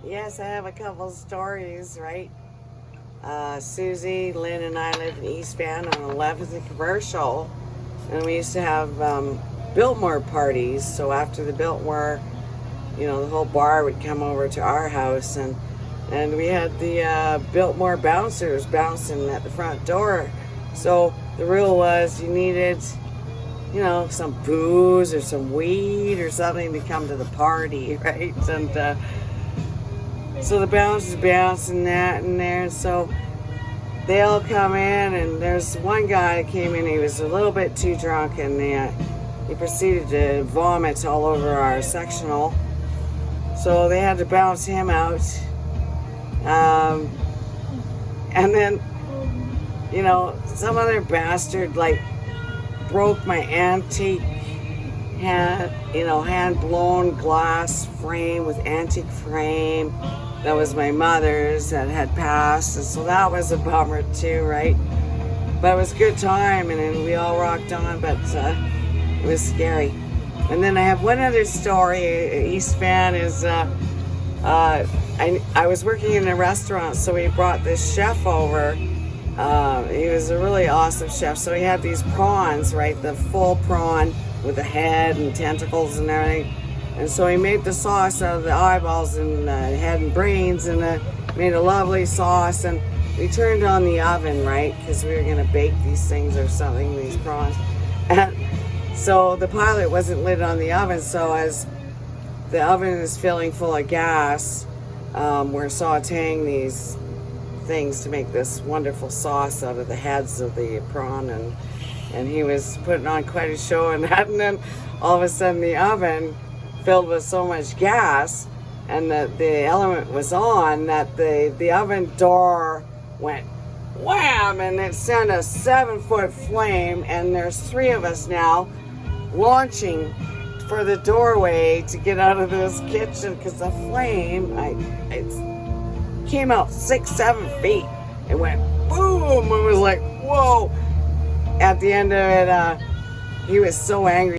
Yes, I have a couple stories, right? Susie, Lynn, and I live in East Van on 11th and Commercial, and we used to have Biltmore parties. So after the Biltmore, the whole bar would come over to our house, and we had the Biltmore bouncers bouncing at the front door. So the rule was you needed, some booze or some weed or something to come to the party, right? And so the bouncers bouncing that and there, and so they all come in, and there's one guy that came in. He was a little bit too drunk, and he proceeded to vomit all over our sectional. So they had to bounce him out. And then, some other bastard broke my antique hand blown glass frame with antique frame. That was my mother's that had passed, and so that was a bummer too, right? But it was a good time, and then we all rocked on, but it was scary. And then I have one other story. East Van is I was working in a restaurant, so we brought this chef over. He was a really awesome chef. So he had these prawns, right? The full prawn with the head and tentacles and everything. And so he made the sauce out of the eyeballs and head and brains, and made a lovely sauce. And we turned on the oven, right? Because we were going to bake these things or something, these prawns. And so the pilot wasn't lit on the oven. So as the oven is filling full of gas, we're sauteing these things to make this wonderful sauce out of the heads of the prawn, and he was putting on quite a show and that, and then all of a sudden the oven filled with so much gas, and the element was on, that the oven door went wham, and it sent a 7-foot flame, and there's 3 of us now launching for the doorway to get out of this kitchen, because the flame it came out 6-7 feet. It went boom. It was like, whoa. At the end of it, he was so angry.